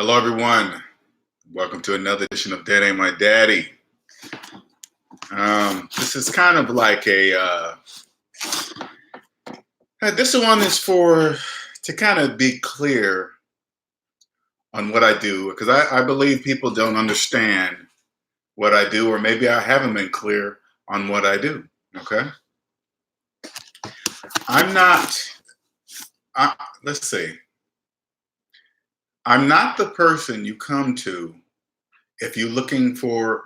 Hello, everyone. Welcome to another edition of Debt Ain't My Daddy. This is kind of like this one is to kind of be clear on what I do, because I believe people don't understand what I do, or maybe I haven't been clear on what I do. Okay. Let's see. I'm not the person you come to if you're looking for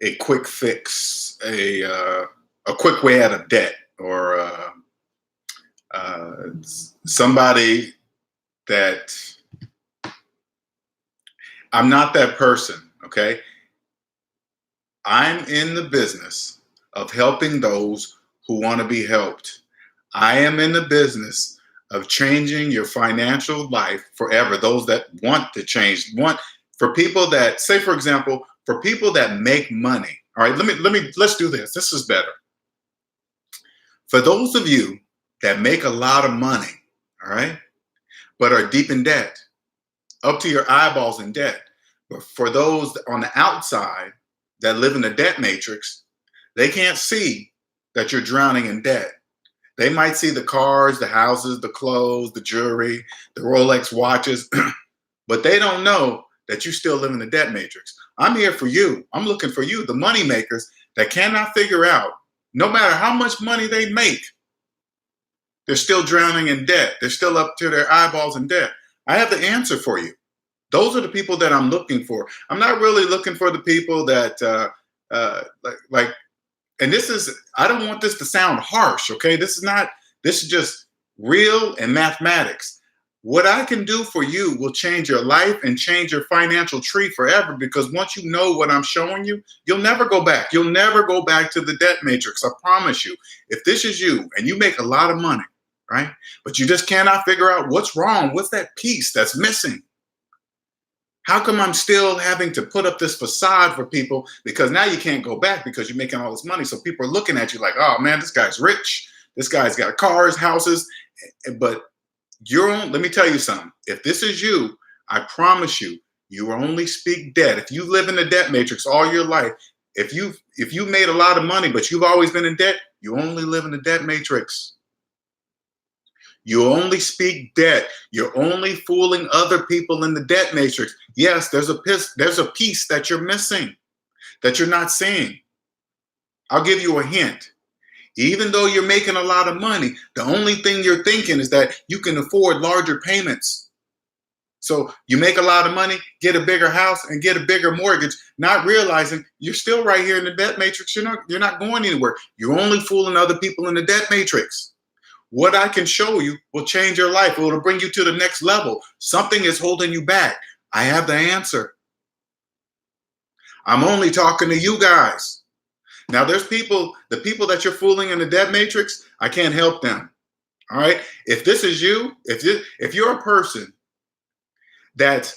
a quick fix, a quick way out of debt, or somebody that I'm not that person. Okay. I'm in the business of helping those who want to be helped. I am in the business of changing your financial life forever. Those that want to change, for people that, say, for example, for people that make money. All right, let's do this. This is better. For those of you that make a lot of money, all right, but are deep in debt, up to your eyeballs in debt. But for those on the outside that live in the debt matrix, they can't see that you're drowning in debt. They might see the cars, the houses, the clothes, the jewelry, the Rolex watches, but they don't know that you still live in the debt matrix. I'm here for you. I'm looking for you, the money makers that cannot figure out, no matter how much money they make, they're still drowning in debt. They're still up to their eyeballs in debt. I have the answer for you. Those are the people that I'm looking for. I'm not really looking for the people that and this is, I don't want this to sound harsh, okay? This is just real and mathematics. What I can do for you will change your life and change your financial tree forever, because once you know what I'm showing you, you'll never go back. You'll never go back to the debt matrix. I promise you. If this is you and you make a lot of money, right? But you just cannot figure out what's wrong. What's that piece that's missing? How come I'm still having to put up this facade for people? Because now you can't go back because you're making all this money. So people are looking at you like, oh man, this guy's rich. This guy's got cars, houses. But let me tell you something. If this is you, I promise you, you only speak debt. If you live in the debt matrix all your life, if you made a lot of money, but you've always been in debt, you only live in the debt matrix. You only speak debt. You're only fooling other people in the debt matrix. Yes, there's a piece that you're missing, that you're not seeing. I'll give you a hint. Even though you're making a lot of money, the only thing you're thinking is that you can afford larger payments. So you make a lot of money, get a bigger house, and get a bigger mortgage, not realizing you're still right here in the debt matrix. You're not going anywhere. You're only fooling other people in the debt matrix. What I can show you will change your life. It will bring you to the next level. Something is holding you back. I have the answer. I'm only talking to you guys. Now there's the people that you're fooling in the debt matrix, I can't help them. All right. If this is you, if you're a person that's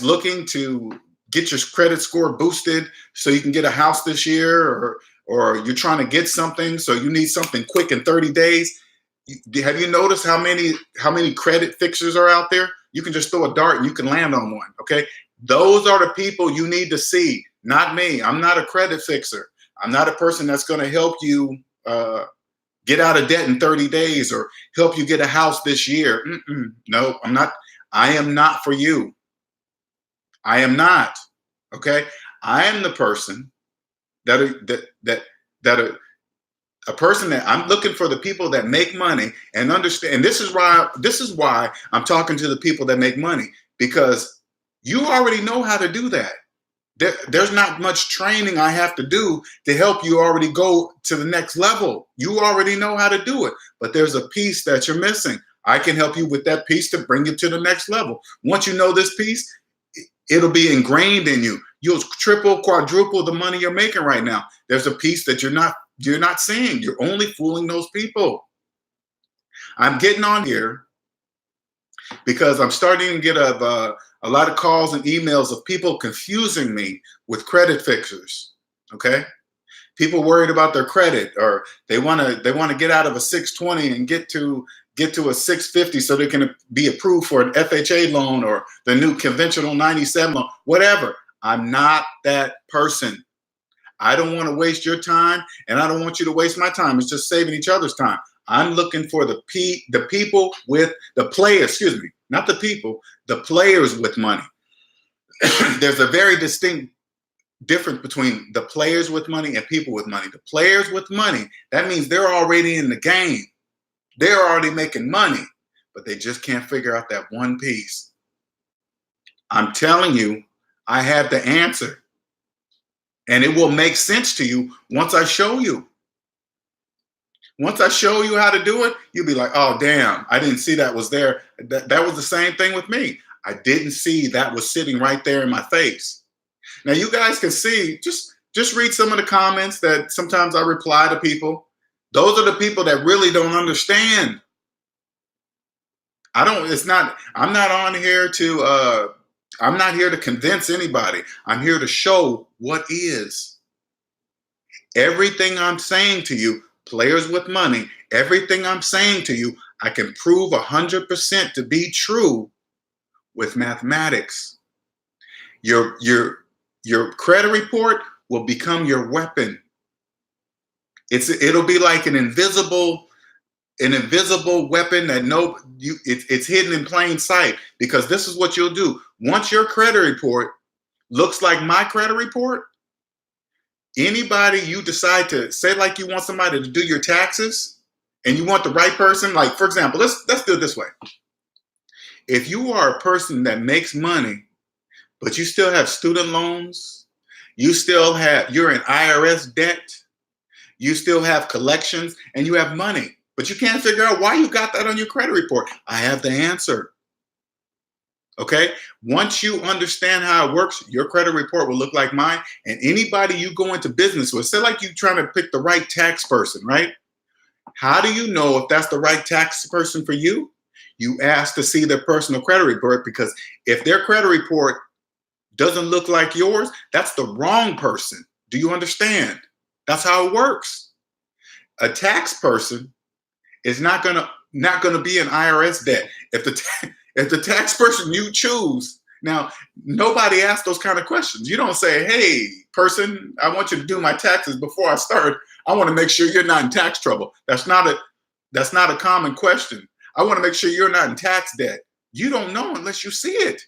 looking to get your credit score boosted so you can get a house this year, or you're trying to get something, so you need something quick in 30 days. Have you noticed how many credit fixers are out there? You can just throw a dart and you can land on one. Okay. Those are the people you need to see, not me. I'm not a credit fixer. I'm not a person that's going to help you get out of debt in 30 days or help you get a house this year. No, I'm not. I am not for you. I am not. Okay. I am the person a person that I'm looking for, the people that make money and understand. And this is why I'm talking to the people that make money, because you already know how to do that. There's not much training I have to do to help you already go to the next level. You already know how to do it, but there's a piece that you're missing. I can help you with that piece to bring you to the next level. Once you know this piece, it'll be ingrained in you. You'll triple, quadruple the money you're making right now. There's a piece that you're not seeing. You're only fooling those people. I'm getting on here because I'm starting to get a lot of calls and emails of people confusing me with credit fixers. Okay. People worried about their credit, or they want to get out of a 620 and get to a 650 so they can be approved for an FHA loan or the new conventional 97 loan, whatever. I'm not that person. I don't want to waste your time, and I don't want you to waste my time. It's just saving each other's time. I'm looking for the people with the players, excuse me, not the people, the players with money. There's a very distinct difference between the players with money and people with money. The players with money, that means they're already in the game. They're already making money, but they just can't figure out that one piece. I'm telling you, I have the answer. And it will make sense to you once I show you. Once I show you how to do it, you'll be like, oh, damn, I didn't see that was there. That was the same thing with me. I didn't see that was sitting right there in my face. Now, you guys can see, just read some of the comments that sometimes I reply to people. Those are the people that really don't understand. I'm not here to convince anybody. I'm here to show what is. Everything I'm saying to you, players with money, everything I'm saying to you, I can prove 100% to be true with mathematics. Your credit report will become your weapon. It'll be like an invisible weapon that it's hidden in plain sight, because this is what you'll do. Once your credit report looks like my credit report, anybody you decide to say, like you want somebody to do your taxes and you want the right person, like for example, let's do it this way. If you are a person that makes money, but you still have student loans, you're in IRS debt, you still have collections, and you have money, but you can't figure out why you got that on your credit report, I have the answer. Okay? Once you understand how it works, your credit report will look like mine. And anybody you go into business with, say like you're trying to pick the right tax person, right? How do you know if that's the right tax person for you? You ask to see their personal credit report, because if their credit report doesn't look like yours, that's the wrong person. Do you understand? That's how it works. A tax person is not gonna be in IRS debt. If the tax person you choose, now nobody asks those kind of questions. You don't say, hey, person, I want you to do my taxes before I start. I want to make sure you're not in tax trouble. That's not a common question. I want to make sure you're not in tax debt. You don't know unless you see it.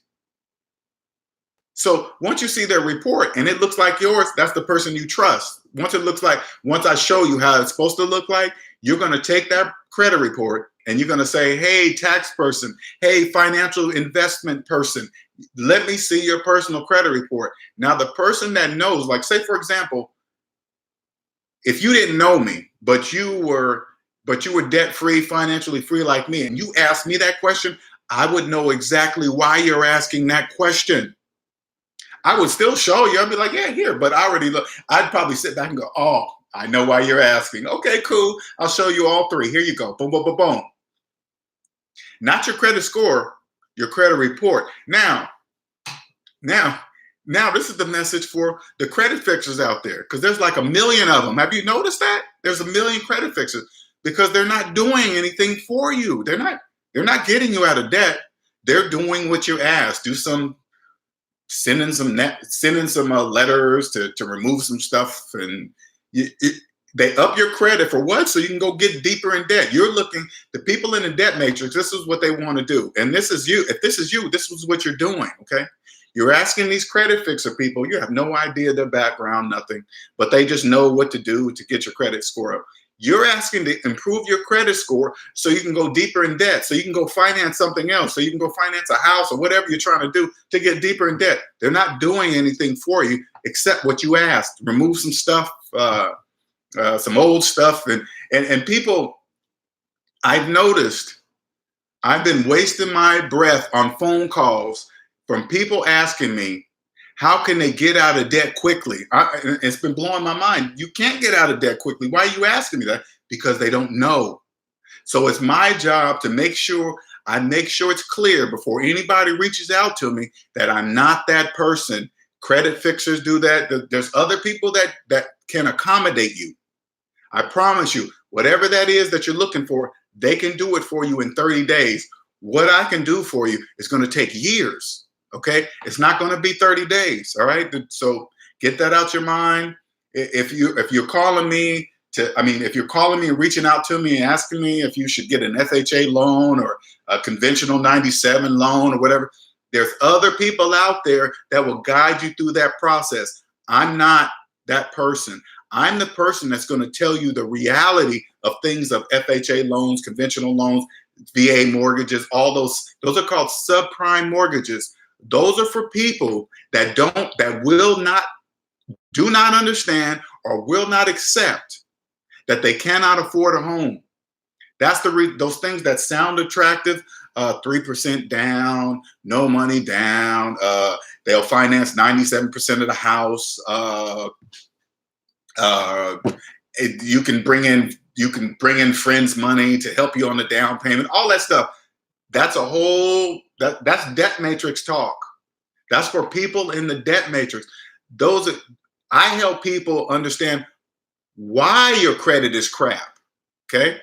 So once you see their report and it looks like yours, that's the person you trust. Once I show you how it's supposed to look like, you're going to take that credit report and you're going to say, hey, tax person, hey, financial investment person, let me see your personal credit report. Now, the person that knows, like say, for example, if you didn't know me, but you were debt free, financially free like me, and you asked me that question, I would know exactly why you're asking that question. I would still show you. I'd be like, yeah, here, but I already look. I'd probably sit back and go, oh, I know why you're asking. Okay, cool. I'll show you all three. Here you go. Boom, boom, boom, boom. Not your credit score, your credit report. Now, this is the message for the credit fixers out there, because there's like 1 million of them. Have you noticed that? There's 1 million credit fixers because they're not doing anything for you. They're not getting you out of debt. They're doing what you ask. Sending some letters to remove some stuff, and they up your credit for what? So you can go get deeper in debt. The people in the debt matrix, this is what they want to do. And this is you. If this is you, this is what you're doing, okay? You're asking these credit fixer people, you have no idea their background, nothing, but they just know what to do to get your credit score up. You're asking to improve your credit score so you can go deeper in debt, so you can go finance something else, so you can go finance a house or whatever you're trying to do to get deeper in debt. They're not doing anything for you except what you asked. Remove some stuff, some old stuff. And people, I've noticed, I've been wasting my breath on phone calls from people asking me, how can they get out of debt quickly? It's been blowing my mind. You can't get out of debt quickly. Why are you asking me that? Because they don't know. So it's my job to make sure it's clear before anybody reaches out to me that I'm not that person. Credit fixers do that. There's other people that can accommodate you. I promise you, whatever that is that you're looking for, they can do it for you in 30 days. What I can do for you is going to take years. Okay. It's not going to be 30 days. All right. So get that out your mind. If you're calling me if you're calling me and reaching out to me and asking me if you should get an FHA loan or a conventional 97 loan or whatever, there's other people out there that will guide you through that process. I'm not that person. I'm the person that's going to tell you the reality of things of FHA loans, conventional loans, VA mortgages, all those are called subprime mortgages. Those are for people that do not understand or will not accept that they cannot afford a home. That's those things that sound attractive. 3% down, no money down. They'll finance 97% of the house. You can bring in friends' money to help you on the down payment. All that stuff. That's that's debt matrix talk. That's for people in the debt matrix. I help people understand why your credit is crap. Okay.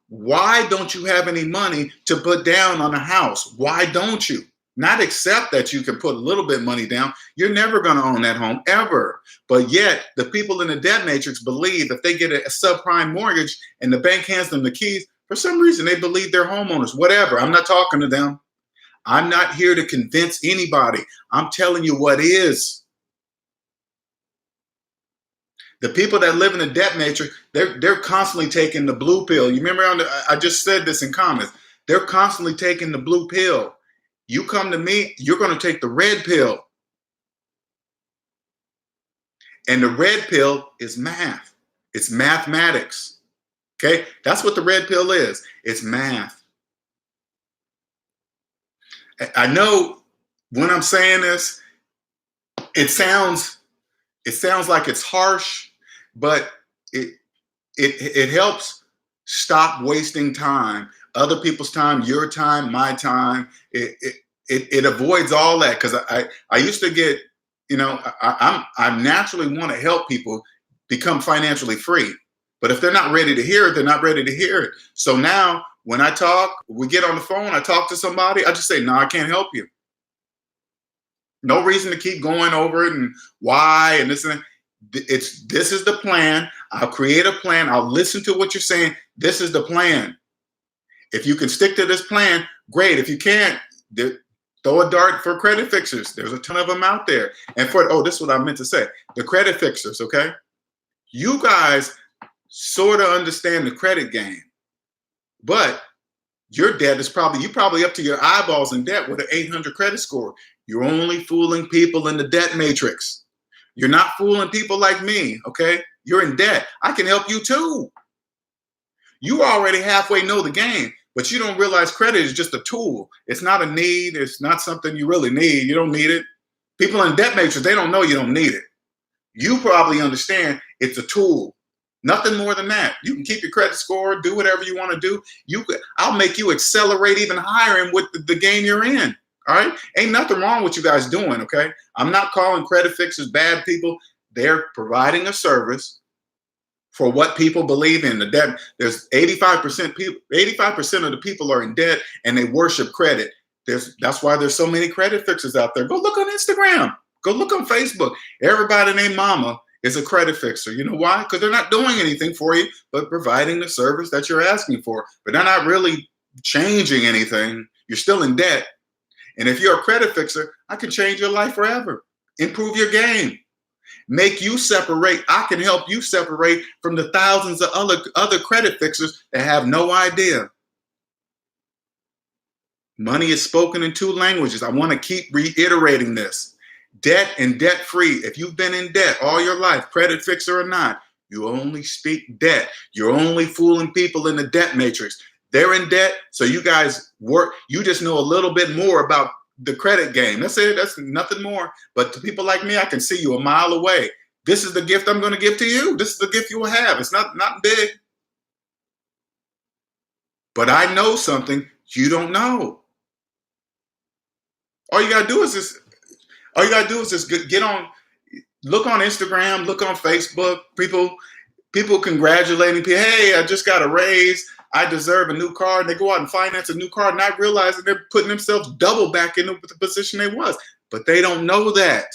Why don't you have any money to put down on a house? Why don't you? Not accept that you can put a little bit of money down. You're never going to own that home ever. But yet the people in the debt matrix believe if they get a subprime mortgage and the bank hands them the keys, for some reason they believe they're homeowners. Whatever. I'm not talking to them. I'm not here to convince anybody. I'm telling you what is. The people that live in the debt matrix, they're constantly taking the blue pill. You remember I just said this in comments. They're constantly taking the blue pill. You come to me, you're going to take the red pill. And the red pill is math. It's mathematics. Okay? That's what the red pill is. It's math. I know when I'm saying this, it sounds like it's harsh, but it helps stop wasting time, other people's time, your time, my time. It avoids all that, because I used to get, I naturally want to help people become financially free, but if they're not ready to hear it, they're not ready to hear it. So now when we get on the phone, I talk to somebody, I just say, no, I can't help you. No reason to keep going over it and why and this and that. This is the plan. I'll create a plan. I'll listen to what you're saying. This is the plan. If you can stick to this plan, great. If you can't, throw a dart for credit fixers. There's a ton of them out there. And this is what I meant to say. The credit fixers, okay? You guys sort of understand the credit game, but your debt is probably up to your eyeballs in debt with an 800 credit score. You're only fooling people in the debt matrix. You're not fooling people like me, okay? You're in debt. I can help you too. You already halfway know the game, but you don't realize credit is just a tool. It's not a need. It's not something you really need. You don't need it. People in debt matrix, they don't know you don't need it. You probably understand it's a tool. Nothing more than that. You can keep your credit score, do whatever you want to do. I'll make you accelerate even higher in with the game you're in. All right. Ain't nothing wrong with you guys doing. Okay. I'm not calling credit fixers bad people. They're providing a service for what people believe in. The debt. There's 85% people. 85% of the people are in debt and they worship credit. That's why there's so many credit fixers out there. Go look on Instagram. Go look on Facebook. Everybody named Mama is a credit fixer. You know why? Because they're not doing anything for you, but providing the service that you're asking for. But they're not really changing anything. You're still in debt. And if you're a credit fixer, I can change your life forever. Improve your game. Make you separate. I can help you separate from the thousands of other credit fixers that have no idea. Money is spoken in two languages. I want to keep reiterating this. Debt and debt free. If you've been in debt all your life, credit fixer or not, you only speak debt. You're only fooling people in the debt matrix. They're in debt, so you guys work. You just know a little bit more about the credit game. That's it. That's nothing more. But to people like me, I can see you a mile away. This is the gift I'm going to give to you. This is the gift you will have. It's not big. But I know something you don't know. All you got to do is All you gotta do is just get on, look on Instagram, look on Facebook. People congratulating people. Hey, I just got a raise. I deserve a new car. And they go out and finance a new car, not realizing they're putting themselves double back into the position they was. But they don't know that.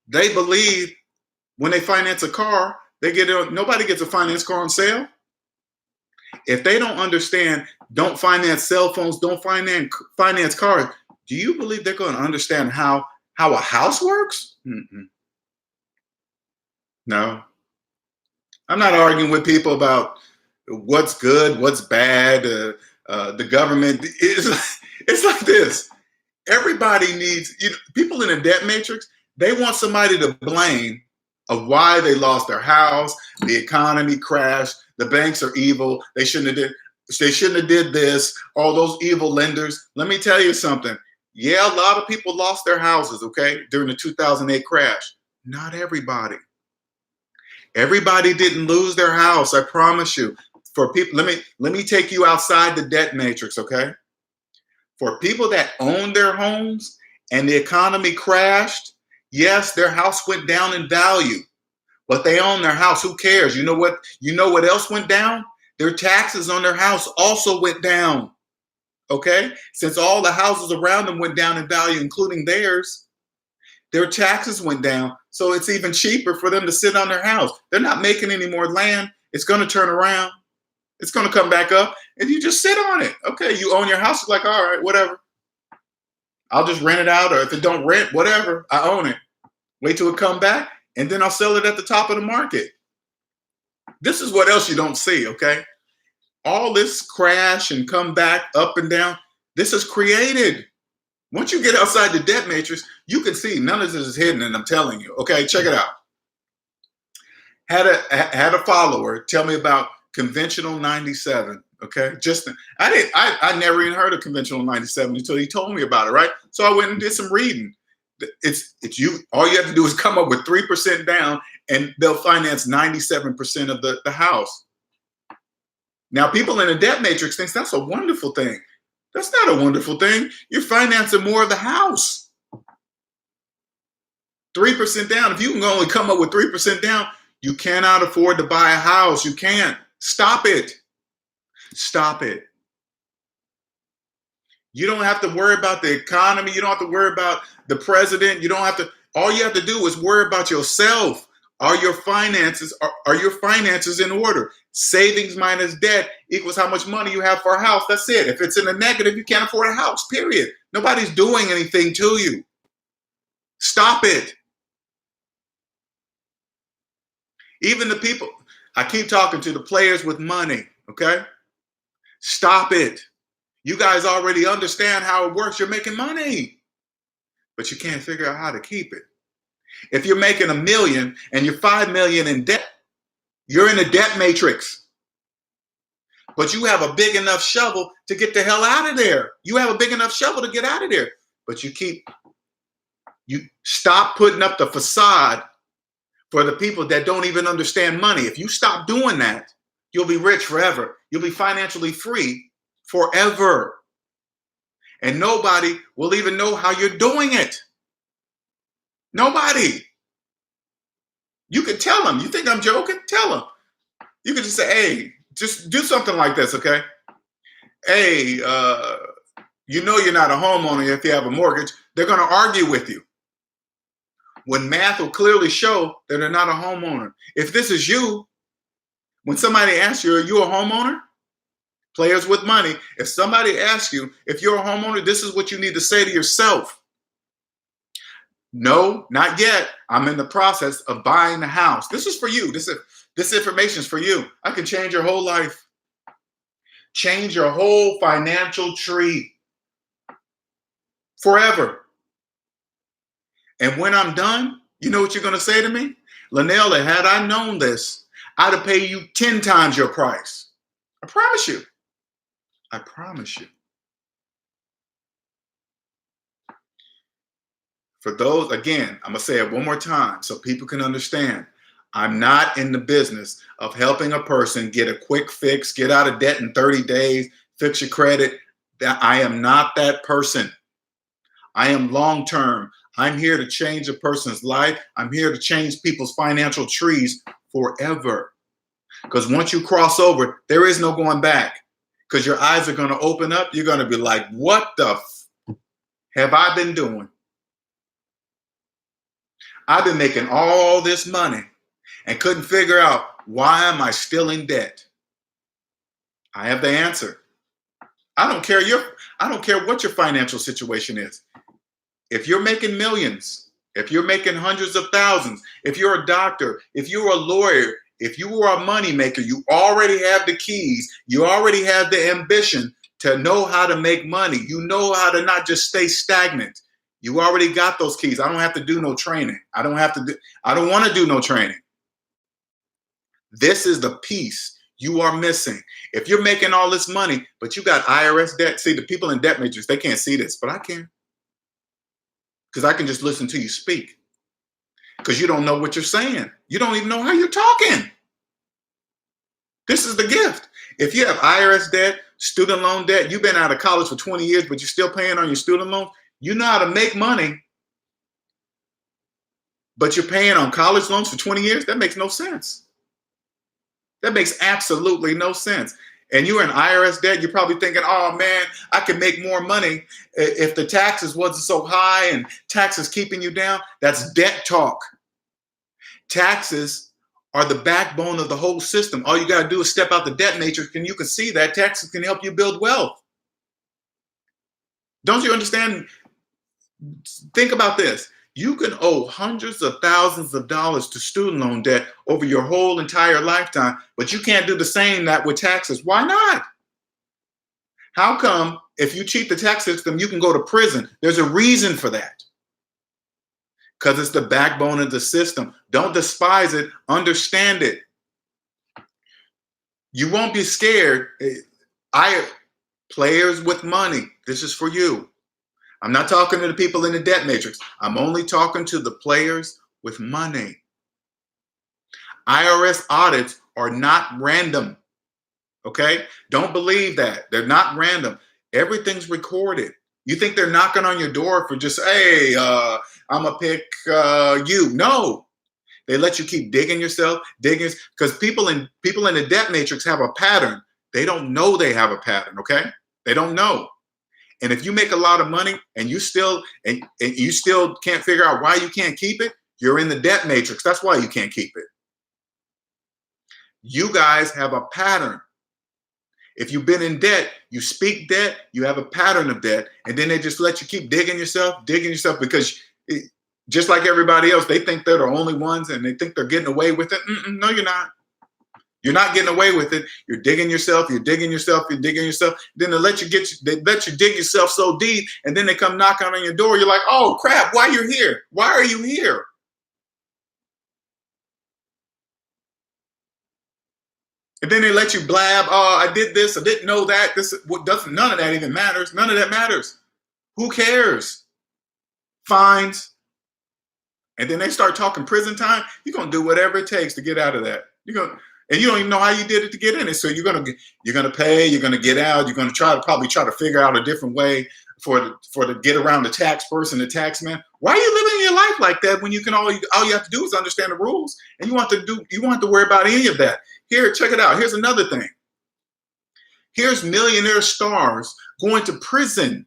They believe when they finance a car, nobody gets a finance car on sale. If they don't understand, don't finance cell phones, don't finance cars, do you believe they're going to understand how a house works? Mm-mm. No. I'm not arguing with people about what's good, what's bad. The government, it's like this. Everybody needs, people in a debt matrix, they want somebody to blame of why they lost their house, the economy crashed, the banks are evil, they shouldn't have did this, all those evil lenders. Let me tell you something. Yeah, a lot of people lost their houses, okay, during the 2008 crash. Not everybody. Everybody didn't lose their house, I promise you. For people, let me take you outside the debt matrix, okay? For people that own their homes and the economy crashed, yes, their house went down in value, but they own their house. Who cares? You know what else went down? Their taxes on their house also went down. Okay? Since all the houses around them went down in value, including theirs, their taxes went down. So it's even cheaper for them to sit on their house. They're not making any more land. It's going to turn around. It's going to come back up, and you just sit on it. Okay, you own your house. It's like, all right, whatever. I'll just rent it out, or if it don't rent, whatever. I own it. Wait till it come back, and then I'll sell it at the top of the market. This is what else you don't see, okay? All this crash and come back up and down, this is created. Once you get outside the debt matrix, you can see none of this is hidden, and I'm telling you. Okay, check it out. Had a follower tell me about conventional 97. Okay, I never even heard of conventional 97 until he told me about it. Right, so I went and did some reading. It's you. All you have to do is come up with 3% down, and they'll finance 97% of the house. Now, people in the debt matrix thinks that's a wonderful thing. That's not a wonderful thing. You're financing more of the house. 3% down. If you can only come up with 3% down, you cannot afford to buy a house. You can't. Stop it. Stop it. You don't have to worry about the economy. You don't have to worry about the president. You don't have to. All you have to do is worry about yourself. Are your finances in order? Savings minus debt equals how much money you have for a house. That's it. If it's in the negative, you can't afford a house, period. Nobody's doing anything to you. Stop it. Even the people, I keep talking to the players with money, okay? Stop it. You guys already understand how it works. You're making money, but you can't figure out how to keep it. If you're making $1 million and you're $5 million in debt, you're in a debt matrix. But you have a big enough shovel to get the hell out of there. You have a big enough shovel to get out of there. But you stop putting up the facade for the people that don't even understand money. If you stop doing that, you'll be rich forever. You'll be financially free forever. And nobody will even know how you're doing it. Nobody. You can tell them. You think I'm joking? Tell them. You can just say, hey, just do something like this, okay? Hey, you know you're not a homeowner if you have a mortgage. They're going to argue with you. When math will clearly show that they're not a homeowner. If this is you, when somebody asks you, are you a homeowner? Players with money, if somebody asks you if you're a homeowner, this is what you need to say to yourself. No, not yet. I'm in the process of buying the house. This is for you. This information is for you. I can change your whole life. Change your whole financial tree. Forever. And when I'm done, you know what you're going to say to me? Lanella, had I known this, I'd have paid you 10 times your price. I promise you. I promise you. For those, again, I'm going to say it one more time so people can understand. I'm not in the business of helping a person get a quick fix, get out of debt in 30 days, fix your credit. I am not that person. I am long-term. I'm here to change a person's life. I'm here to change people's financial trees forever. Because once you cross over, there is no going back. Because your eyes are going to open up. You're going to be like, what the have I been doing? I've been making all this money and couldn't figure out, why am I still in debt? I have the answer. I don't care what your financial situation is. If you're making millions, if you're making hundreds of thousands, if you're a doctor, if you're a lawyer, if you are a money maker, you already have the keys. You already have the ambition to know how to make money. You know how to not just stay stagnant. You already got those keys. I don't have to do no training. I don't want to do no training. This is the piece you are missing. If you're making all this money, but you got IRS debt, see, the people in debt matrix, they can't see this, but I can. Because I can just listen to you speak. Because you don't know what you're saying. You don't even know how you're talking. This is the gift. If you have IRS debt, student loan debt, you've been out of college for 20 years, but you're still paying on your student loan, you know how to make money, but you're paying on college loans for 20 years? That makes no sense. That makes absolutely no sense. And you're in IRS debt, you're probably thinking, oh man, I could make more money if the taxes wasn't so high and taxes keeping you down. That's debt talk. Taxes are the backbone of the whole system. All you got to do is step out the debt matrix and you can see that taxes can help you build wealth. Don't you understand? Think about this. You can owe hundreds of thousands of dollars to student loan debt over your whole entire lifetime, but you can't do the same that with taxes. Why not? How come if you cheat the tax system, you can go to prison? There's a reason for that. Because it's the backbone of the system. Don't despise it. Understand it. You won't be scared. Players with money. This is for you. I'm not talking to the people in the debt matrix. I'm only talking to the players with money. IRS audits are not random. Okay? Don't believe that. They're not random. Everything's recorded. You think they're knocking on your door for just, hey, I'm going to pick you. No. They let you keep digging yourself, because people in the debt matrix have a pattern. They don't know they have a pattern, okay? They don't know. And if you make a lot of money and you still can't figure out why you can't keep it, you're in the debt matrix. That's why you can't keep it. You guys have a pattern. If you've been in debt, you speak debt, you have a pattern of debt, and then they just let you keep digging yourself because just like everybody else, they think they're the only ones and they think they're getting away with it. No, you're not. You're not getting away with it. You're digging yourself, you're digging yourself, you're digging yourself. Then they let you dig yourself so deep, and then they come knocking on your door. You're like, oh crap, why you're here? Why are you here? And then they let you blab, oh, I did this, I didn't know that. None of that even matters. None of that matters. Who cares? Fines. And then they start talking prison time. You're gonna do whatever it takes to get out of that. And you don't even know how you did it to get in it. So you're gonna pay, you're gonna get out, you're gonna probably try to figure out a different way to get around the tax person, the tax man. Why are you living your life like that when you can all you have to do is understand the rules, and you want to worry about any of that? Here, check it out. Here's another thing. Here's millionaire stars going to prison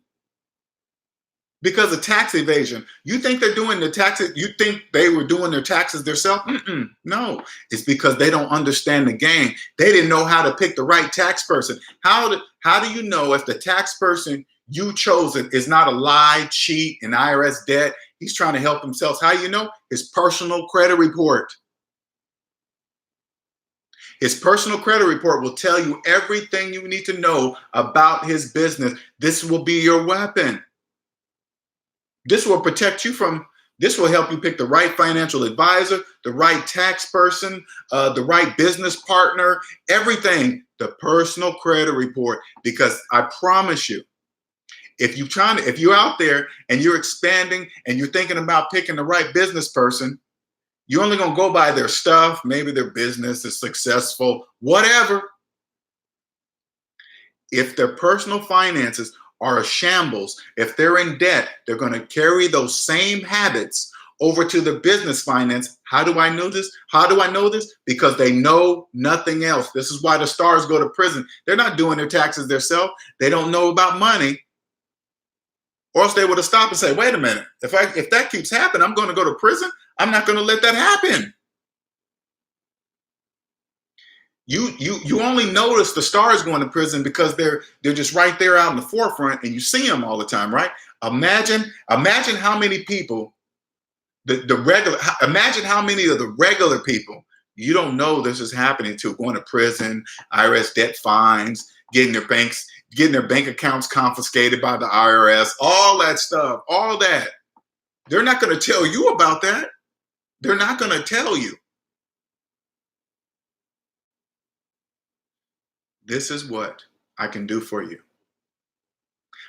because of tax evasion. You think they're doing the taxes? You think they were doing their taxes themselves? No, it's because they don't understand the game. They didn't know how to pick the right tax person. How do you know if the tax person you chosen is not a lie, cheat, and IRS debt? He's trying to help himself. How do you know? His personal credit report. His personal credit report will tell you everything you need to know about his business. This will be your weapon. This will protect you this will help you pick the right financial advisor, the right tax person, the right business partner, everything, the personal credit report. Because I promise you, if you're out there and you're expanding and you're thinking about picking the right business person, you're only going to go by their stuff. Maybe their business is successful, whatever. If their personal finances are a shambles. If they're in debt, they're going to carry those same habits over to the business finance. How do I know this? How do I know this? Because they know nothing else. This is why the stars go to prison. They're not doing their taxes themselves. They don't know about money. Or else they would have stopped and say, wait a minute, if that keeps happening, I'm going to go to prison. I'm not going to let that happen. You only notice the stars going to prison because they're just right there out in the forefront and you see them all the time, right? Imagine how many people, imagine how many of the regular people you don't know this is happening to, going to prison, IRS debt fines, getting their bank accounts confiscated by the IRS, all that stuff, all that. They're not going to tell you about that. They're not going to tell you. This is what I can do for you.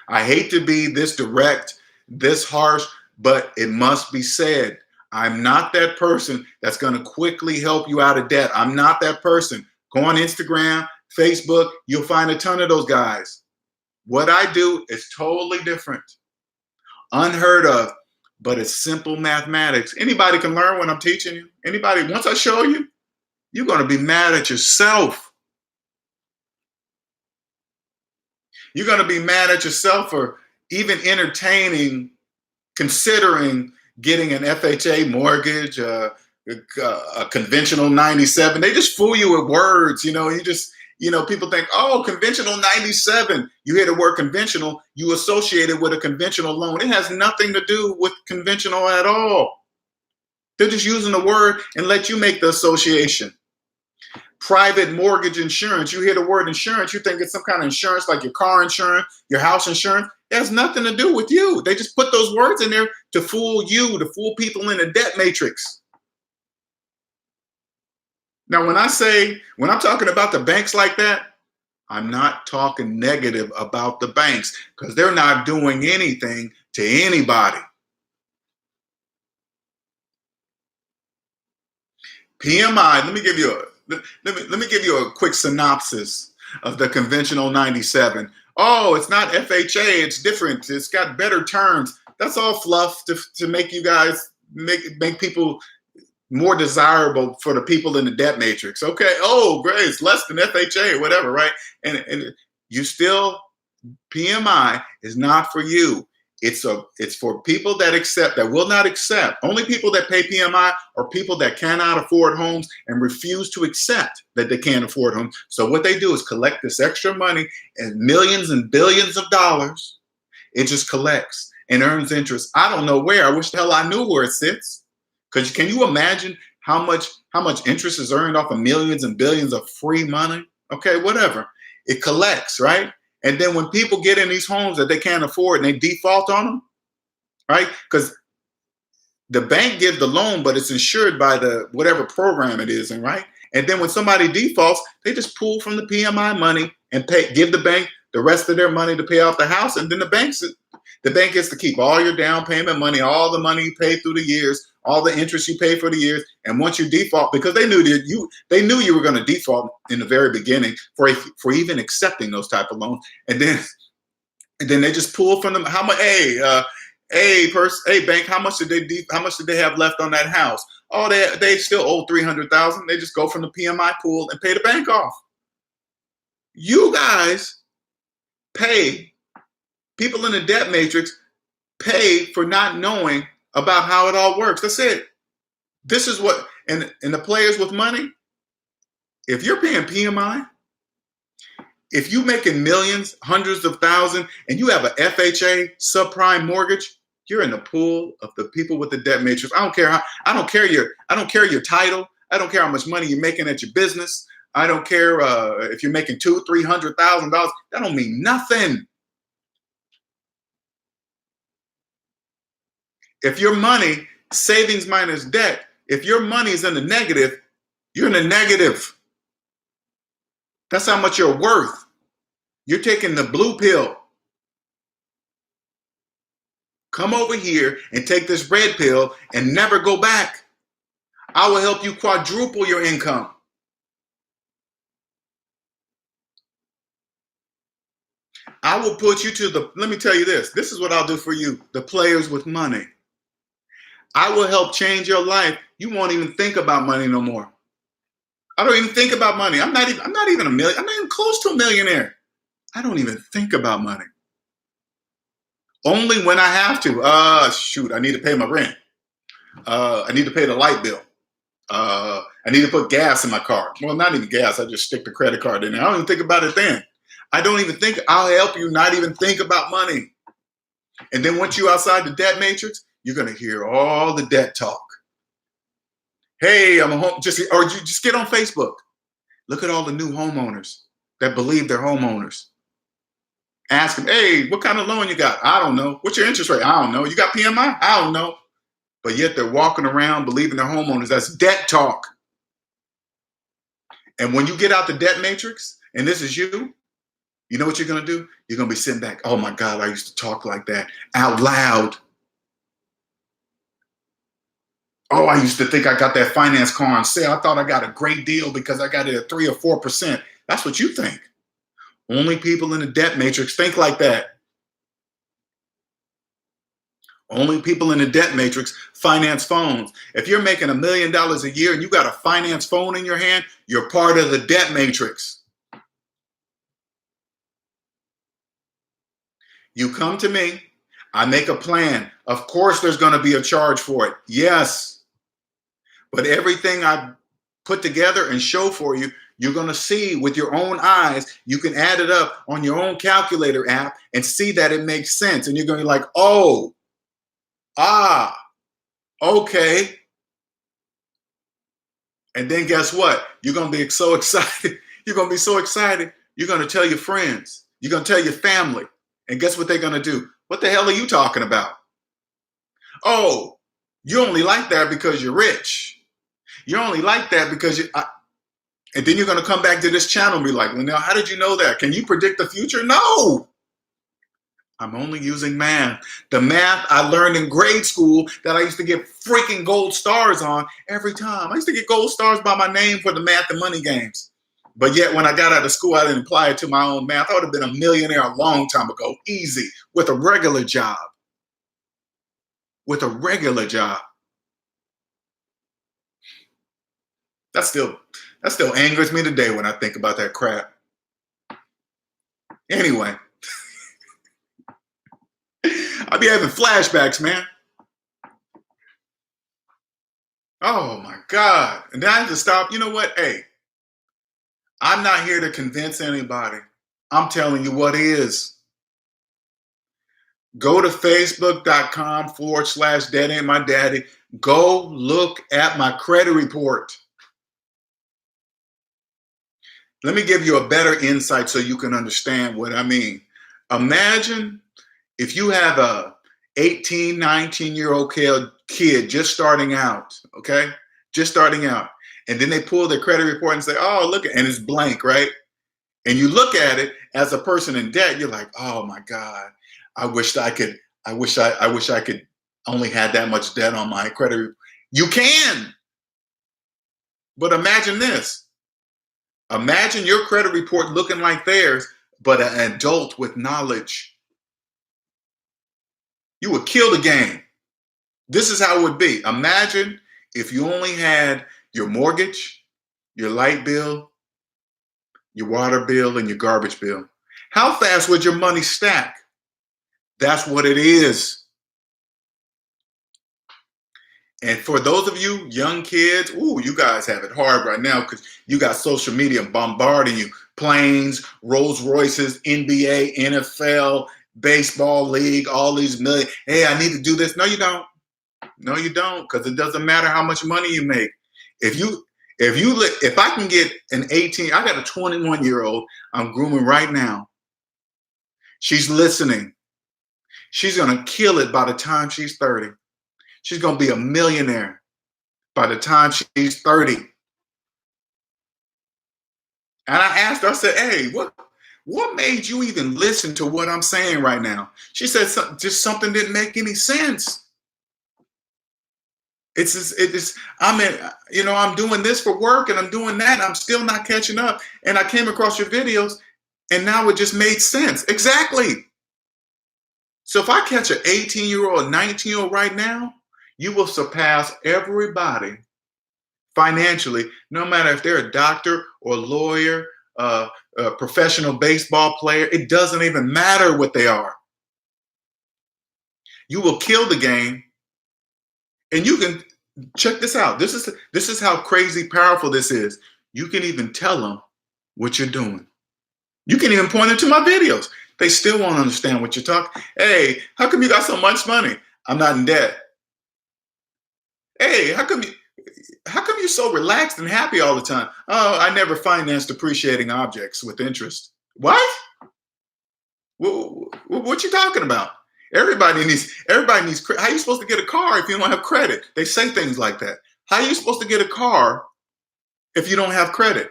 I hate to be this direct, this harsh, but it must be said. I'm not that person that's going to quickly help you out of debt. I'm not that person. Go on Instagram, Facebook, you'll find a ton of those guys. What I do is totally different, unheard of, but it's simple mathematics. Anybody can learn what I'm teaching you. Anybody, once I show you, you're going to be mad at yourself. You're going to be mad at yourself for even considering getting an FHA mortgage, a conventional 97. They just fool you with words. People think, oh, conventional 97. You hear the word conventional, you associate it with a conventional loan. It has nothing to do with conventional at all. They're just using the word and let you make the association. Private mortgage insurance. You hear the word insurance, you think it's some kind of insurance like your car insurance, your house insurance. It has nothing to do with you. They just put those words in there to fool you, to fool people in the debt matrix. Now, when I'm talking about the banks like that, I'm not talking negative about the banks because they're not doing anything to anybody. PMI, let me give you a quick synopsis of the conventional 97. Oh, it's not FHA, it's different. It's got better terms. That's all fluff to make you guys make people more desirable for the people in the debt matrix. Okay, oh, great, it's less than FHA or whatever, right? And you still, PMI is not for you. It's for people that will not accept. Only people that pay PMI are people that cannot afford homes and refuse to accept that they can't afford homes. So what they do is collect this extra money and millions and billions of dollars. It just collects and earns interest. I don't know where. I wish the hell I knew where it sits. Because can you imagine how much interest is earned off of millions and billions of free money? Okay, whatever. It collects, right? And then when people get in these homes that they can't afford and they default on them, right? Because the bank gives the loan, but it's insured by the whatever program it is, and right? And then when somebody defaults, they just pull from the PMI money and give the bank the rest of their money to pay off the house. And then the bank gets to keep all your down payment money, all the money you paid through the years, all the interest you pay for the years. And once you default, because they knew you were going to default in the very beginning for even accepting those type of loans. And then they just pull from them. How much? Hey, bank, how much did they have left on that house? Oh, they still owe $300,000. They just go from the PMI pool and pay the bank off. You guys pay. People in the debt matrix pay for not knowing about how it all works. That's it. This is what, and the players with money, if you're paying PMI, if you're making millions, hundreds of thousands, and you have an FHA subprime mortgage, you're in the pool of the people with the debt matrix. I don't care your title. I don't care how much money you're making at your business. I don't care if you're making $200,000-$300,000. That don't mean nothing. If your money, savings minus debt, if your money is in the negative, you're in the negative. That's how much you're worth. You're taking the blue pill. Come over here and take this red pill and never go back. I will help you quadruple your income. I will put you to let me tell you this. This is what I'll do for you, the players with money. I will help change your life. You won't even think about money no more. I don't even think about money. I'm not even a million. I'm not even close to a millionaire. I don't even think about money. Only when I have to. Shoot, I need to pay my rent. I need to pay the light bill. I need to put gas in my car. Well, not even gas. I just stick the credit card in there. I don't even think about it then. I don't even think. I'll help you not even think about money. And then once you're outside the debt matrix, you're going to hear all the debt talk. Hey, I'm a home, or you just get on Facebook. Look at all the new homeowners that believe they're homeowners. Ask them, hey, what kind of loan you got? I don't know. What's your interest rate? I don't know. You got PMI? I don't know. But yet they're walking around believing they're homeowners. That's debt talk. And when you get out the debt matrix, and this is you know what you're going to do? You're going to be sitting back. Oh my God, I used to talk like that out loud. Oh, I used to think I got that finance car on sale. I thought I got a great deal because I got it at 3 or 4%. That's what you think. Only people in the debt matrix think like that. Only people in the debt matrix finance phones. If you're making $1 million a year and you got a finance phone in your hand, you're part of the debt matrix. You come to me, I make a plan. Of course, there's going to be a charge for it. Yes. But everything I put together and show for you, you're going to see with your own eyes. You can add it up on your own calculator app and see that it makes sense. And you're going to be like, oh, okay. And then guess what? You're going to be so excited. You're going to be so excited. You're going to tell your friends. You're going to tell your family. And guess what they're going to do? What the hell are you talking about? Oh, you only like that because you're rich. You only like that because and then you're going to come back to this channel and be like, well, now, how did you know that? Can you predict the future? No. I'm only using math. The math I learned in grade school that I used to get freaking gold stars on every time. I used to get gold stars by my name for the math and money games. But yet when I got out of school, I didn't apply it to my own math. I would have been a millionaire a long time ago, easy, with a regular job. With a regular job. That still angers me today when I think about that crap. Anyway, I be having flashbacks, man. Oh my God. And then I have to stop. You know what? Hey, I'm not here to convince anybody. I'm telling you what is. Go to facebook.com/DebtAintMyDaddy. Go look at my credit report. Let me give you a better insight so you can understand what I mean. Imagine if you have a 18, 19-year-old kid just starting out, okay? Just starting out. And then they pull their credit report and say, oh, look, and it's blank, right? And you look at it as a person in debt, you're like, oh my God, I wish I could only had that much debt on my credit report. You can. But imagine this. Imagine your credit report looking like theirs, but an adult with knowledge. You would kill the game. This is how it would be. Imagine if you only had your mortgage, your light bill, your water bill, and your garbage bill. How fast would your money stack? That's what it is. And for those of you young kids, you guys have it hard right now because you got social media bombarding you. Planes, Rolls Royces, NBA, NFL, baseball league, all these million. Hey, I need to do this. No, you don't. No, you don't, because it doesn't matter how much money you make. If I can get an 18, I got a 21-year-old I'm grooming right now. She's listening. She's going to kill it by the time she's 30. She's going to be a millionaire by the time she's 30. And I asked her, I said, hey, what made you even listen to what I'm saying right now? She said, just something didn't make any sense. I'm doing this for work and I'm doing that. And I'm still not catching up. And I came across your videos And now it just made sense. Exactly. So if I catch an 18-year-old, 19-year-old right now, you will surpass everybody financially, no matter if they're a doctor or a lawyer, a professional baseball player. It doesn't even matter what they are. You will kill the game, and you can check this out. This is how crazy powerful this is. You can even tell them what you're doing. You can even point them to my videos. They still won't understand what you're talking. Hey, how come you got so much money? I'm not in debt. Hey, how come you're so relaxed and happy all the time? Oh, I never financed depreciating objects with interest. What? What you talking about? Everybody needs. How are you supposed to get a car if you don't have credit? They say things like that. How are you supposed to get a car if you don't have credit?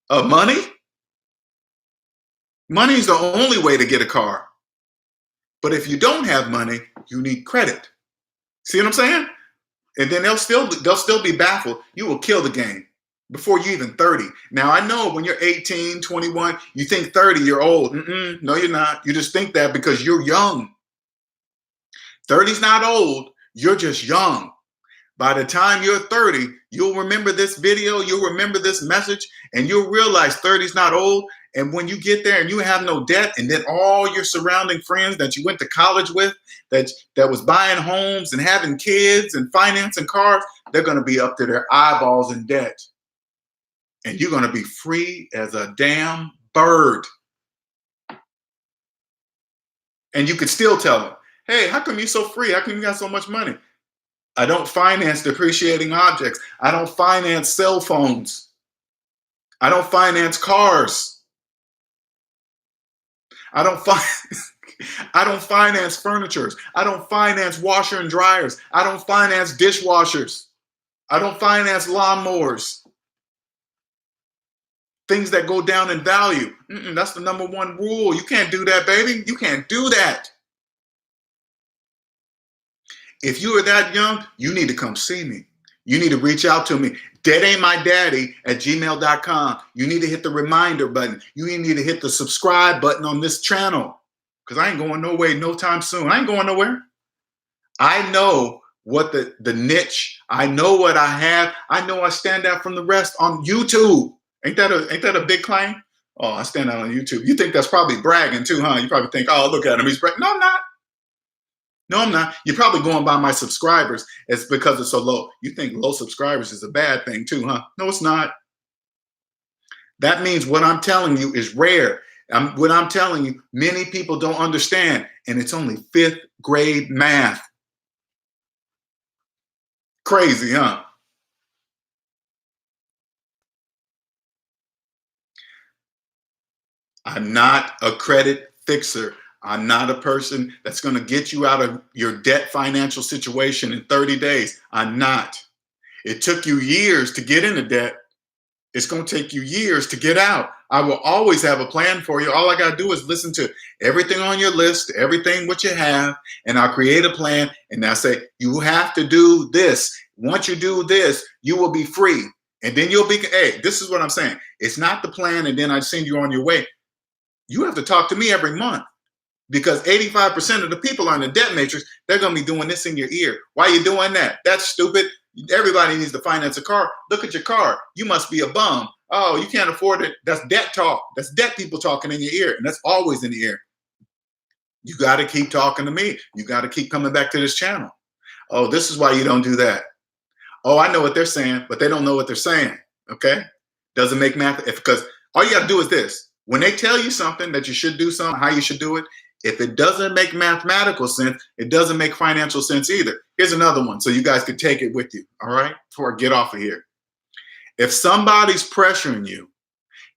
Money? Money is the only way to get a car. But if you don't have money, you need credit. See what I'm saying? And then they'll still be baffled. You will kill the game before you even 30. Now, I know when you're 18, 21, you think 30, you're old. No, you're not. You just think that because you're young. 30's not old. You're just young. By the time you're 30, you'll remember this video, you'll remember this message, and you'll realize 30's not old. And when you get there and you have no debt, and then all your surrounding friends that you went to college with, that was buying homes and having kids and financing cars, they're going to be up to their eyeballs in debt. And you're going to be free as a damn bird. And you could still tell them, hey, how come you're so free? How come you got so much money? I don't finance depreciating objects. I don't finance cell phones. I don't finance cars. I don't finance furniture. I don't finance washer and dryers. I don't finance dishwashers. I don't finance lawnmowers. Things that go down in value. That's the number one rule. You can't do that, baby. You can't do that. If you are that young, you need to come see me. You need to reach out to me. DebtAintMyDaddy@gmail.com. You need to hit the reminder button. You need to hit the subscribe button on this channel. Because I ain't going nowhere no time soon. I ain't going nowhere. I know what the niche. I know what I have. I know I stand out from the rest on YouTube. Ain't that a big claim? Oh, I stand out on YouTube. You think that's probably bragging too, huh? You probably think, oh, look at him. He's bragging. No, I'm not. No, I'm not. You're probably going by my subscribers. It's because it's so low. You think low subscribers is a bad thing too, huh? No, it's not. That means what I'm telling you is rare. What I'm telling you, many people don't understand. And it's only 5th grade math. Crazy, huh? I'm not a credit fixer. I'm not a person that's going to get you out of your debt financial situation in 30 days. I'm not. It took you years to get into debt. It's going to take you years to get out. I will always have a plan for you. All I got to do is listen to everything on your list, everything what you have, and I'll create a plan. And I say, you have to do this. Once you do this, you will be free. And then you'll be, hey, this is what I'm saying. It's not the plan and then I send you on your way. You have to talk to me every month. Because 85% of the people on the debt matrix, they're going to be doing this in your ear. Why are you doing that? That's stupid. Everybody needs to finance a car. Look at your car. You must be a bum. Oh, you can't afford it. That's debt talk. That's debt people talking in your ear. And that's always in the ear. You got to keep talking to me. You got to keep coming back to this channel. Oh, this is why you don't do that. Oh, I know what they're saying, but they don't know what they're saying. Okay? Doesn't make math. Because all you got to do is this. When they tell you something that you should do something, how you should do it, if it doesn't make mathematical sense, it doesn't make financial sense either. Here's another one so you guys could take it with you, all right, before I get off of here. If somebody's pressuring you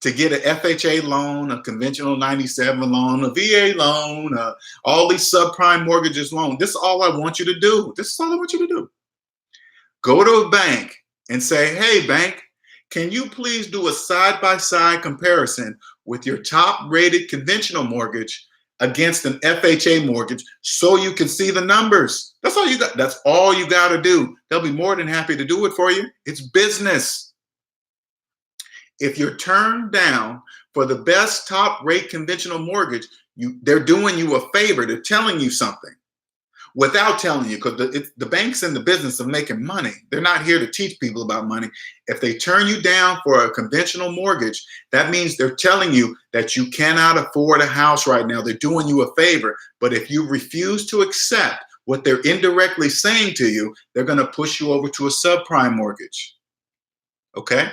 to get an FHA loan, a conventional 97 loan, a VA loan, all these subprime mortgages loan, this is all I want you to do. This is all I want you to do. Go to a bank and say, hey, bank, can you please do a side-by-side comparison with your top-rated conventional mortgage against an FHA mortgage so you can see the numbers? That's all you got. That's all you got to do. They'll be more than happy to do it for you. It's business. If you're turned down For the best top rate conventional mortgage, they're doing you a favor. They're telling you something without telling you, because the bank's in the business of making money. They're not here to teach people about money. If they turn you down for a conventional mortgage, that means they're telling you that you cannot afford a house right now. They're doing you a favor. But if you refuse to accept what they're indirectly saying to you, they're going to push you over to a subprime mortgage. Okay?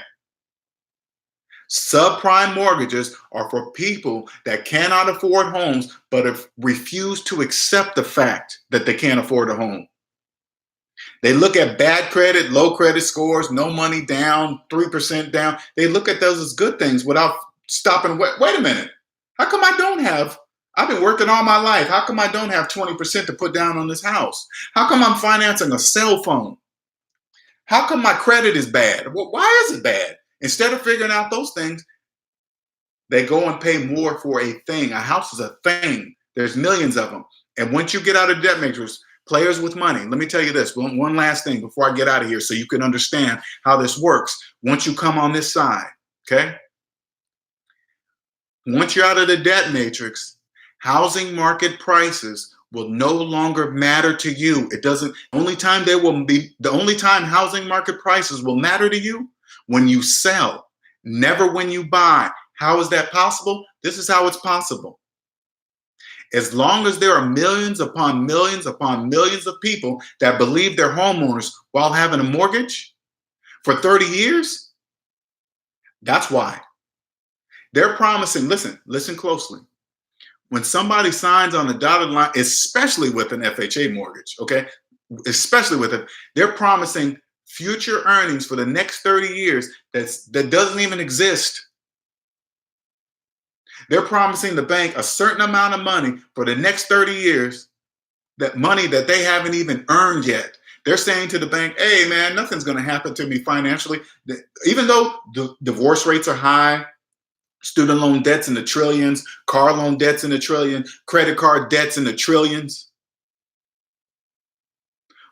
Subprime mortgages are for people that cannot afford homes, but have refused to accept the fact that they can't afford a home. They look at bad credit, low credit scores, no money down, 3% down. They look at those as good things without stopping. Wait a minute. How come I don't have? I've been working all my life. How come I don't have 20% to put down on this house? How come I'm financing a cell phone? How come my credit is bad? Well, why is it bad? Instead of figuring out those things, they go and pay more for a thing. A house is a thing. There's millions of them. And once you get out of debt matrix, players with money, let me tell you this, one last thing before I get out of here so you can understand how this works. Once you come on this side, okay? Once you're out of the debt matrix, housing market prices will no longer matter to you. It doesn't, the only time housing market prices will matter to you when you sell, never when you buy. How is that possible? This is how it's possible. As long as there are millions upon millions upon millions of people that believe they're homeowners while having a mortgage for 30 years, that's why. They're promising, listen closely. When somebody signs on the dotted line, especially with an FHA mortgage, okay, especially with it, they're promising future earnings for the next 30 years that doesn't even exist. They're promising the bank a certain amount of money for the next 30 years, that money that they haven't even earned yet. They're saying to the bank, hey, man, nothing's going to happen to me financially. Even though the divorce rates are high, student loan debts in the trillions, car loan debts in the trillions, credit card debts in the trillions.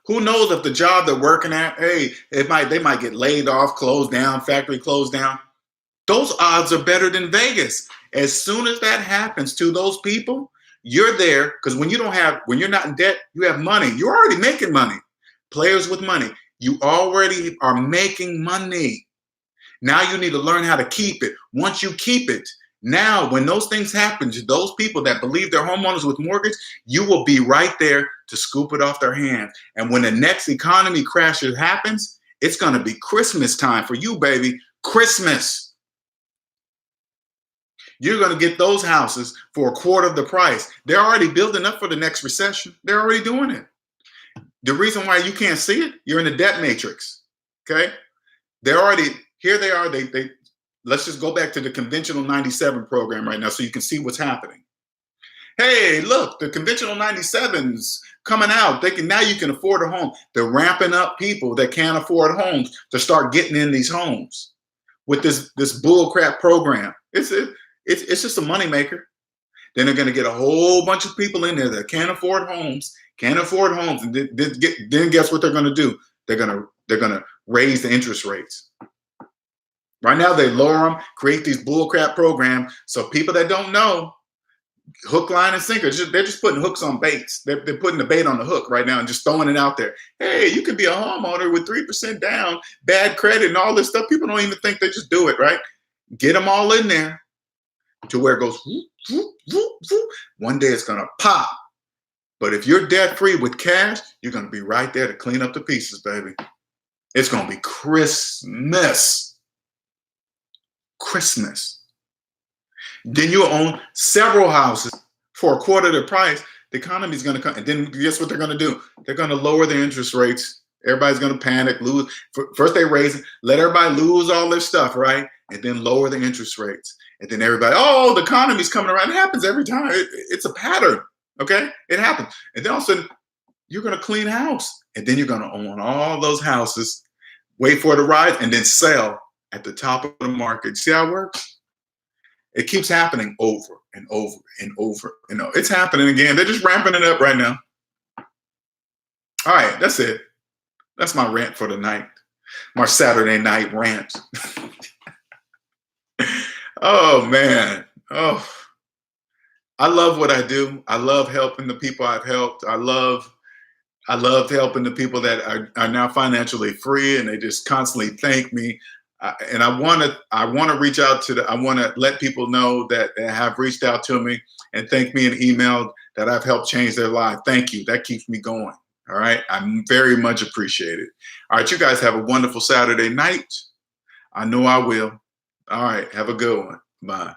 Who knows if the job they're working at, hey, they might get laid off, closed down, factory closed down. Those odds are better than Vegas. As soon as that happens to those people, you're there, because when you're not in debt, you have money. You're already making money. Players with money, you already are making money. Now you need to learn how to keep it. Once you keep it, now when those things happen to those people that believe they're homeowners with mortgage, you will be right there to scoop it off their hands. And when the next economy crash happens, it's going to be Christmas time for you, baby. Christmas. You're going to get those houses for a quarter of the price. They're already building up for the next recession. They're already doing it. The reason why you can't see it, you're in the debt matrix. Okay? They're already, here they are. They let's just go back to the conventional 97 program right now so you can see what's happening. Hey, look, the conventional 97's coming out. Now you can afford a home. They're ramping up people that can't afford homes to start getting in these homes with this bull crap program. It's just a moneymaker. Then they're going to get a whole bunch of people in there that can't afford homes, and then guess what they're going to do? They're going to raise the interest rates. Right now, they lower them, create these bullcrap programs, so people that don't know, hook, line, and sinker, they're just putting hooks on baits. They're putting the bait on the hook right now and just throwing it out there. Hey, you can be a homeowner with 3% down, bad credit, and all this stuff. People don't even think, they just do it, right? Get them all in there to where it goes, whoop, whoop, whoop, whoop. One day it's going to pop. But if you're debt-free with cash, you're going to be right there to clean up the pieces, baby. It's going to be Christmas. Christmas. Then you'll own several houses for a quarter of the price. The economy's going to come. And then guess what they're going to do? They're going to lower the interest rates. Everybody's going to panic, lose. First they raise it, let everybody lose all their stuff, right? And then lower the interest rates. And then everybody, oh, the economy's coming around. It happens every time. It's a pattern, okay? It happens. And then all of a sudden, you're going to clean house. And then you're going to own all those houses, wait for it to rise, and then sell at the top of the market. See how it works? It keeps happening over and over and over. It's happening again. They're just ramping it up right now. All right, that's it. That's my rant for the night. My Saturday night rant. Oh man. Oh, I love what I do. I love helping the people I've helped. I love helping the people that are now financially free and they just constantly thank me. And I want to reach out to I want to let people know that they have reached out to me and thank me in email that I've helped change their life. Thank you. That keeps me going. All right. I'm very much appreciated. All right. You guys have a wonderful Saturday night. I know I will. All right. Have a good one. Bye.